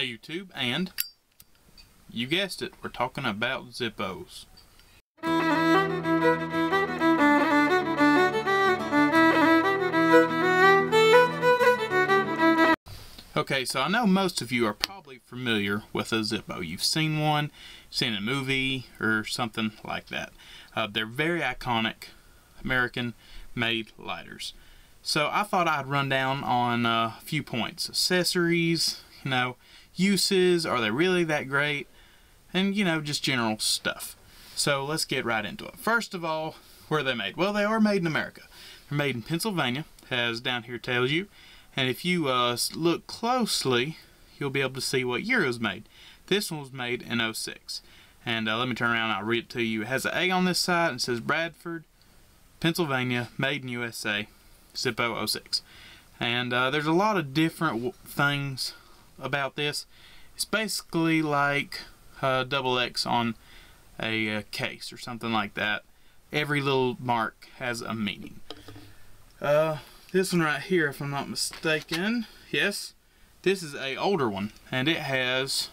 Hey YouTube, and you guessed it, we're talking about Zippos. Okay, so I know most of you are probably familiar with a Zippo. You've seen one, seen a movie, or something like that. They're very iconic American-made lighters. So I thought I'd run down on a few points. Accessories, uses, are they really that great? And, just general stuff. So let's get right into it. First of all, where are they made? Well, they are made in America. They're made in Pennsylvania, as down here tells you. And if you look closely, you'll be able to see what year it was made. This one was made in 06. And let me turn around and I'll read it to you. It has an A on this side and it says Bradford, Pennsylvania, made in USA, Zippo 06. And there's a lot of different things about this. It's basically like double X on a case or something like that. Every little mark has a meaning. This one right here, if I'm not mistaken, yes, this is a older one, and it has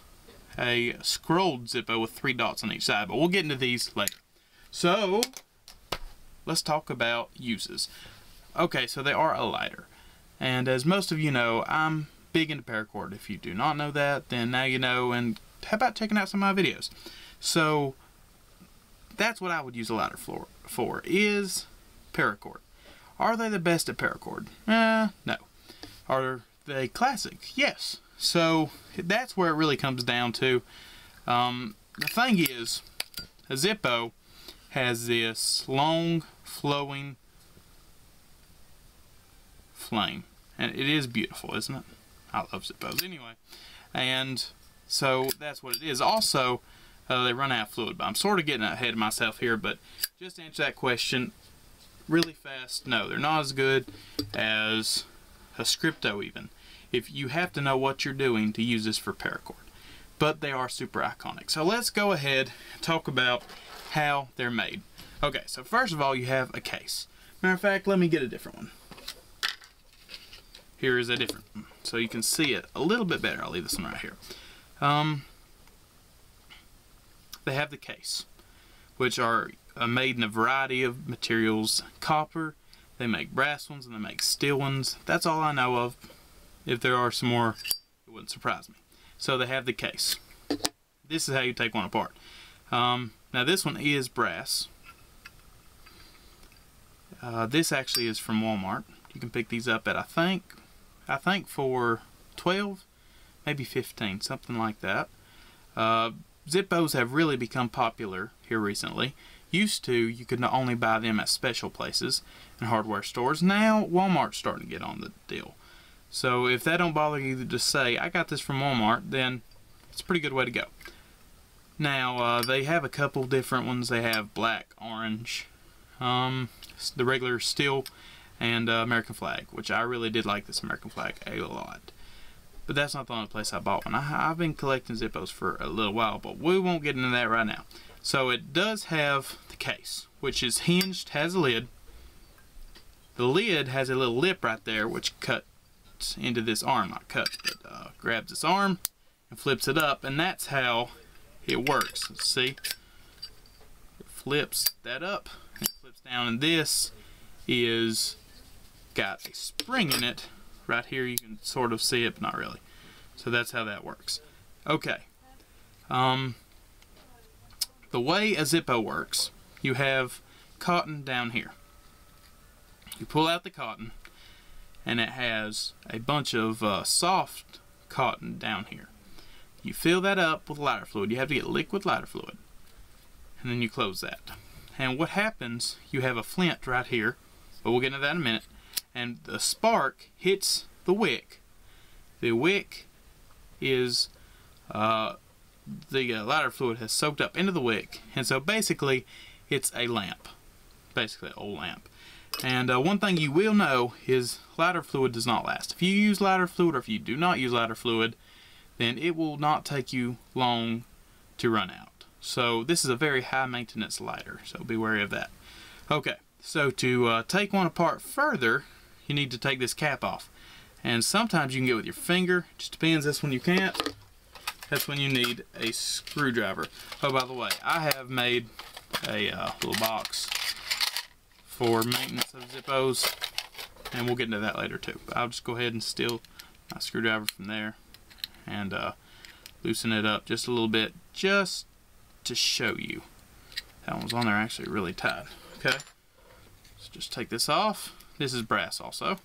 a scrolled Zippo with 3 dots on each side, but we'll get into these later. So, let's talk about uses. Okay, so they are a lighter, and as most of you know, I'm big into paracord. If you do not know that, then now you know, and how about checking out some of my videos? So, that's what I would use a lighter for, is paracord. Are they the best at paracord? No. Are they classic? Yes. So that's where it really comes down to. The thing is, a Zippo has this long flowing flame. And it is beautiful, isn't it? I love Zippos anyway. And so that's what it is. Also, they run out of fluid. But I'm sort of getting ahead of myself here. But just to answer that question really fast, no, they're not as good as a Scripto even. If you have to know what you're doing to use this for paracord. But they are super iconic. So let's go ahead and talk about how they're made. Okay, so first of all, you have a case. Matter of fact, let me get a different one. Here is a different one, so you can see it a little bit better. I'll leave this one right here. They have the case, which are made in a variety of materials. Copper, they make brass ones, and they make steel ones. That's all I know of. If there are some more, it wouldn't surprise me. So they have the case. This is how you take one apart. Now this one is brass. This actually is from Walmart. You can pick these up at, I think for 12, maybe 15, something like that. Zippos have really become popular here recently. Used to, you could not only buy them at special places and hardware stores. Now, Walmart's starting to get on the deal. So if that don't bother you to say, I got this from Walmart, then it's a pretty good way to go. Now, they have a couple different ones. They have black, orange, the regular steel, and American flag, which I really did like this American flag a lot. But that's not the only place I bought one. I've been collecting Zippos for a little while, but we won't get into that right now. So it does have the case, which is hinged, has a lid. The lid has a little lip right there, which cuts into this arm. Not cuts, but grabs this arm and flips it up, and that's how it works. Let's see. It flips that up, and it flips down, and this is got a spring in it. Right here you can sort of see it, but not really. So that's how that works. Okay. The way a Zippo works, you have cotton down here. You pull out the cotton, and it has a bunch of soft cotton down here. You fill that up with lighter fluid. You have to get liquid lighter fluid. And then you close that. And what happens, you have a flint right here, but we'll get into that in a minute. And the spark hits the wick. The wick is the lighter fluid has soaked up into the wick, and so basically it's a lamp, basically an old lamp. And one thing you will know is lighter fluid does not last. If you use lighter fluid, or if you do not use lighter fluid, then it will not take you long to run out. So this is a very high maintenance lighter, so be wary of that. Okay, so to take one apart further, you need to take this cap off. And sometimes you can get it with your finger, just depends. This one you can't. that's when you need a screwdriver. Oh, by the way, I have made a little box for maintenance of Zippos, and we'll get into that later too. But I'll just go ahead and steal my screwdriver from there and loosen it up just a little bit, just to show you. That one was on there actually really tight. Okay, so just take this off. This is brass also.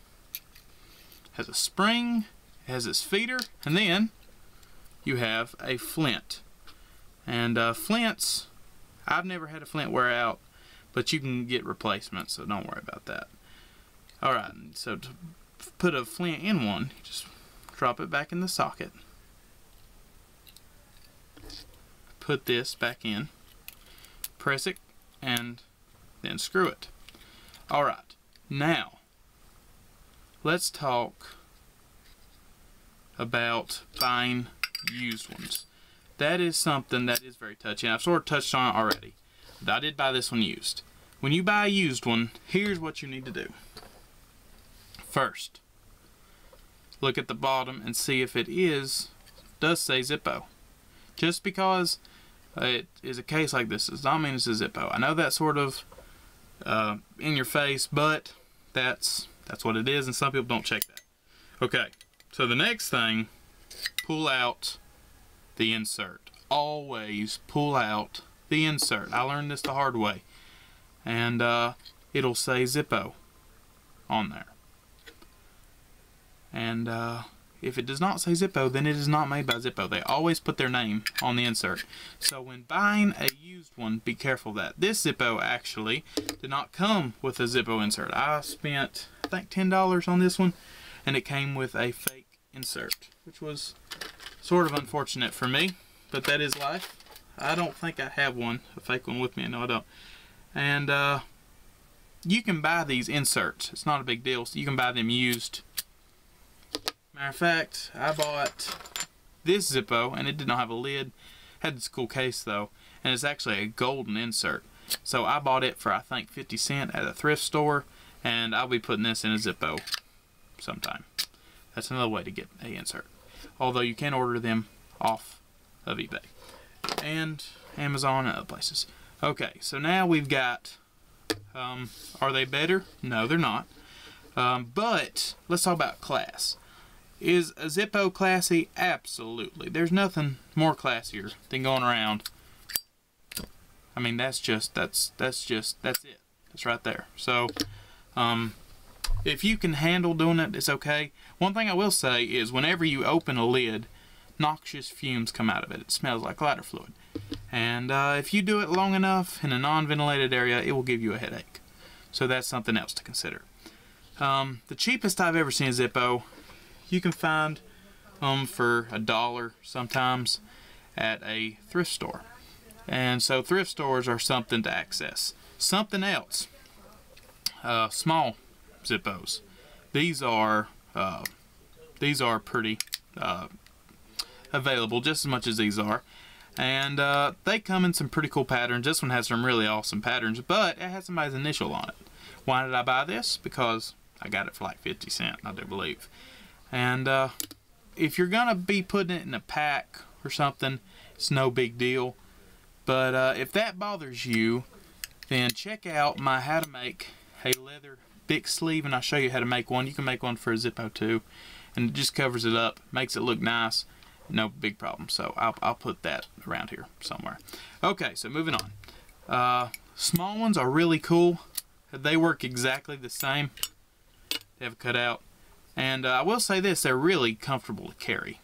Has a spring, has its feeder, and then you have a flint. And flints, I've never had a flint wear out, but you can get replacements, so don't worry about that. Alright, so to put a flint in one, you just drop it back in the socket. Put this back in, press it, and then screw it. Alright, now let's talk about buying used ones. That is something that is very touchy, and I've sort of touched on it already. But I did buy this one used. When you buy a used one, here's what you need to do. First, look at the bottom and see if it does say Zippo. Just because it is a case like this does not mean it's a Zippo. I know that's sort of in your face, but that's what it is, and some people don't check that. Okay, so the next thing, pull out the insert. Always pull out the insert. I learned this the hard way. And it'll say Zippo on there. And if it does not say Zippo, then it is not made by Zippo. They always put their name on the insert. So when buying a used one, be careful of that. This Zippo actually did not come with a Zippo insert. I spent, I think, $10 on this one, and it came with a fake insert, which was sort of unfortunate for me, but that is life. I don't think I have one, a fake one with me. No, I don't. And you can buy these inserts. It's not a big deal. So you can buy them used. Matter of fact, I bought this Zippo, and it did not have a lid. Had this cool case though, and it's actually a golden insert. So I bought it for, I think, 50 cents at a thrift store, and I'll be putting this in a Zippo sometime. That's another way to get an insert. Although you can order them off of eBay and Amazon and other places. Okay, so now we've got, are they better? No, they're not. But let's talk about class. Is a Zippo classy? Absolutely. There's nothing more classier than going around. I mean, that's it. That's right there. So, if you can handle doing it, it's okay. One thing I will say is whenever you open a lid, noxious fumes come out of it. It smells like lighter fluid. And if you do it long enough in a non-ventilated area, it will give you a headache. So that's something else to consider. The cheapest I've ever seen a Zippo, you can find for $1 sometimes at a thrift store. And so thrift stores are something to access. Something else, small Zippos. These are pretty available, just as much as these are. And they come in some pretty cool patterns. This one has some really awesome patterns, but it has somebody's initial on it. Why did I buy this? Because I got it for like 50 cents, I do believe. And if you're gonna be putting it in a pack or something, it's no big deal. But if that bothers you, then check out my how to make a leather Bic sleeve, and I'll show you how to make one. You can make one for a Zippo too, and it just covers it up, makes it look nice. No big problem. So I'll put that around here somewhere. Okay, so moving on. Small ones are really cool. They work exactly the same. They have a cutout. And I will say this, they're really comfortable to carry.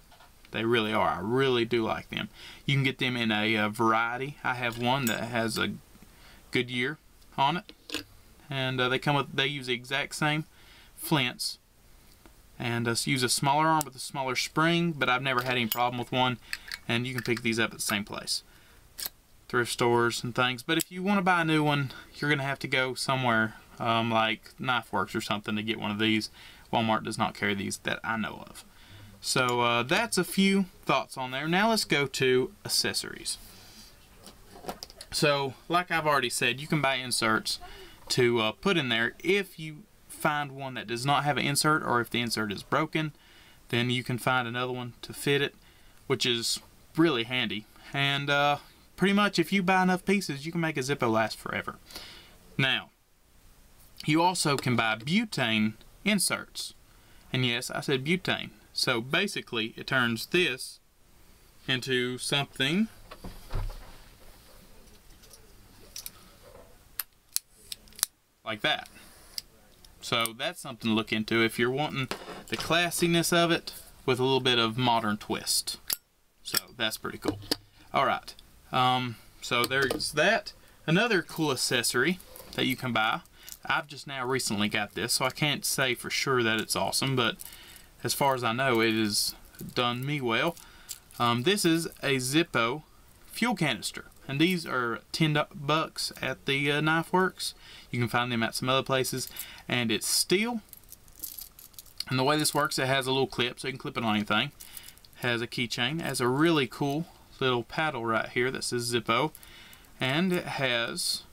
They really are. I really do like them. You can get them in a variety. I have one that has a Goodyear on it. And they use the exact same flints. And use a smaller arm with a smaller spring, but I've never had any problem with one. And you can pick these up at the same place. Thrift stores and things. But if you want to buy a new one, you're going to have to go somewhere like Knife Works or something to get one of these. Walmart does not carry these that I know of. So that's a few thoughts on there. Now let's go to accessories. So like I've already said, you can buy inserts to put in there. If you find one that does not have an insert, or if the insert is broken, then you can find another one to fit it, which is really handy. And pretty much if you buy enough pieces, you can make a Zippo last forever. Now, you also can buy butane inserts. And yes, I said butane. So basically, it turns this into something like that. So that's something to look into if you're wanting the classiness of it with a little bit of modern twist. So that's pretty cool. Alright, so there's that. Another cool accessory that you can buy. I've just now recently got this, so I can't say for sure that it's awesome, but as far as I know, it has done me well. This is a Zippo fuel canister, and these are $10 at the Knife Works. You can find them at some other places, and it's steel. And the way this works, it has a little clip, so you can clip it on anything. It has a keychain. It has a really cool little paddle right here that says Zippo, and it has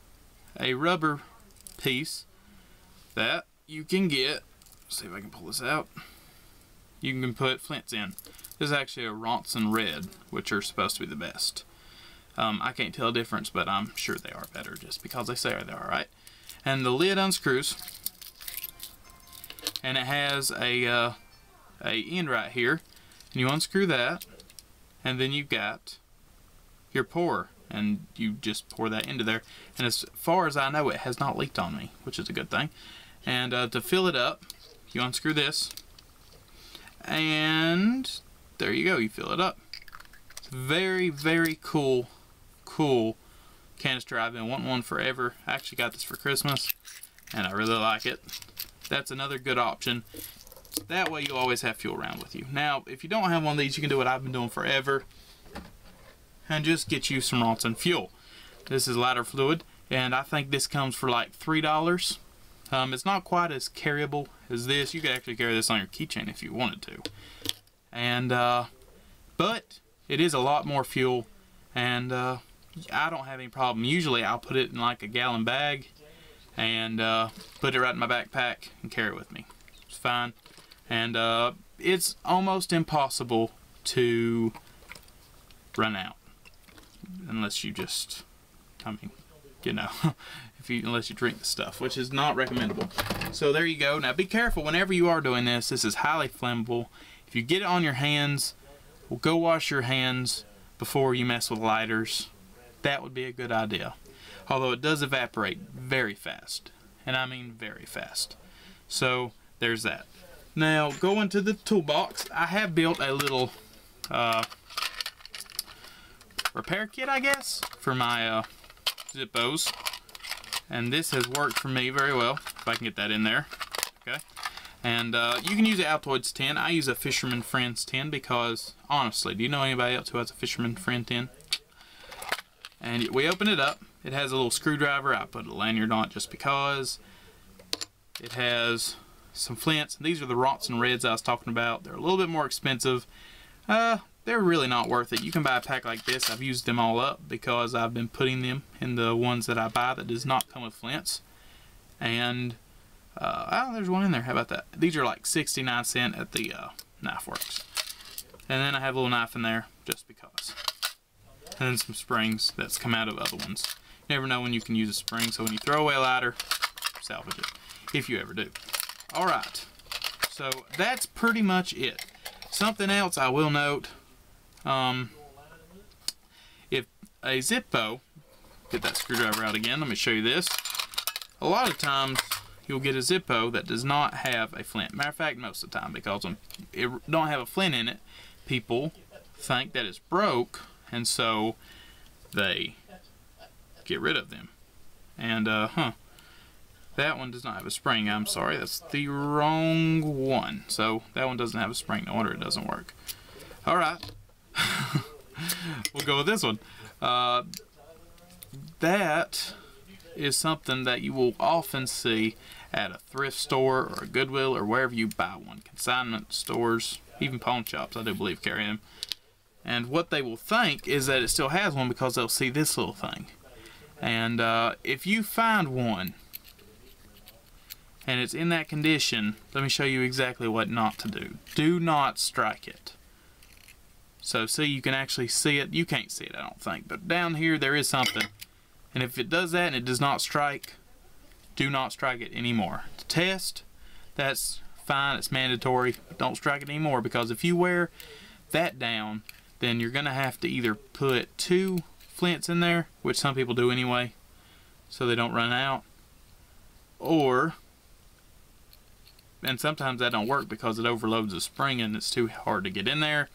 a rubber piece that you can get. Let's see if I can pull this out. You can put flints in. This is actually a Ronson Red, which are supposed to be the best. I can't tell a difference, but I'm sure they are better just because they say they are, right? And the lid unscrews, and it has a end right here, and you unscrew that, and then you've got your pour, and you just pour that into there. And as far as I know, it has not leaked on me, which is a good thing. And to fill it up, you unscrew this, and there you go, you fill it up. It's very, very cool canister. I've been wanting one forever. I actually got this for Christmas, and I really like it. That's another good option. That way you always have fuel around with you. Now, if you don't have one of these, you can do what I've been doing forever and just get you some Ronson fuel. This is lighter fluid, and I think this comes for like $3. It's not quite as carryable as this. You could actually carry this on your keychain if you wanted to. And but it is a lot more fuel, and I don't have any problem. Usually I'll put it in like a gallon bag and put it right in my backpack and carry it with me. It's fine. And it's almost impossible to run out unless you just, I mean, you know, unless you drink the stuff, which is not recommendable. So there you go. Now be careful whenever you are doing this. This is highly flammable. If you get it on your hands, well, go wash your hands before you mess with lighters. That would be a good idea. Although it does evaporate very fast, and I mean very fast. So there's that. Now going to the toolbox, I have built a little repair kit, I guess, for my Zippos, and this has worked for me very well. If I can get that in there, okay. And you can use an Altoids tin. I use a Fisherman Friends tin because, honestly, do you know anybody else who has a Fisherman Friend tin? And we open it up. It has a little screwdriver. I put a lanyard on it just because. It has some flints. These are the Ronson Reds I was talking about. They're a little bit more expensive. They're really not worth it. You can buy a pack like this. I've used them all up because I've been putting them in the ones that I buy that does not come with flints. And oh, there's one in there. How about that? These are like 69 cents at the Knife Works. And then I have a little knife in there just because. And then some springs that's come out of other ones. You never know when you can use a spring, so when you throw away a lighter, salvage it, if you ever do. Alright, so that's pretty much it. Something else I will note, if a Zippo, get that screwdriver out again, let me show you this. A lot of times you'll get a Zippo that does not have a flint. Matter of fact, most of the time, because when it don't have a flint in it, people think that it's broke, and so they get rid of them. And that one does not have a spring. I'm sorry, that's the wrong one. So that one doesn't have a spring. No wonder it doesn't work. Alright. We'll go with this one. That is something that you will often see at a thrift store or a Goodwill or wherever you buy one. Consignment stores, even pawn shops, I do believe, carry them. And what they will think is that it still has one because they'll see this little thing. And if you find one and it's in that condition, let me show you exactly what not to do. Do not strike it. So see, you can actually see it. You can't see it, I don't think, but down here there is something. And if it does that and it does not strike, do not strike it anymore. To test, that's fine, it's mandatory, but don't strike it anymore, because if you wear that down, then you're gonna have to either put 2 flints in there, which some people do anyway, so they don't run out, or, and sometimes that don't work because it overloads the spring and it's too hard to get in there,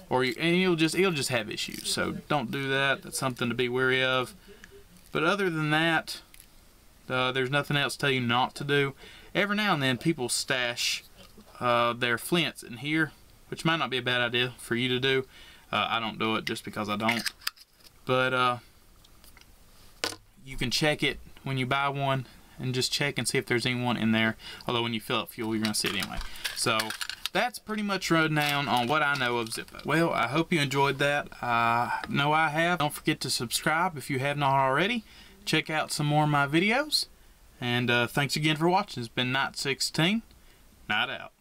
or you'll just have issues. So don't do that. That's something to be wary of. But other than that, there's nothing else to tell you not to do. Every now and then people stash their flints in here, which might not be a bad idea for you to do. I don't do it just because I don't. But you can check it when you buy one, and just check and see if there's anyone in there. Although when you fill up fuel, you're going to see it anyway. So that's pretty much run down on what I know of Zippo. Well, I hope you enjoyed that. I know I have. Don't forget to subscribe if you have not already. Check out some more of my videos. And thanks again for watching. It's been Night 16. Night out.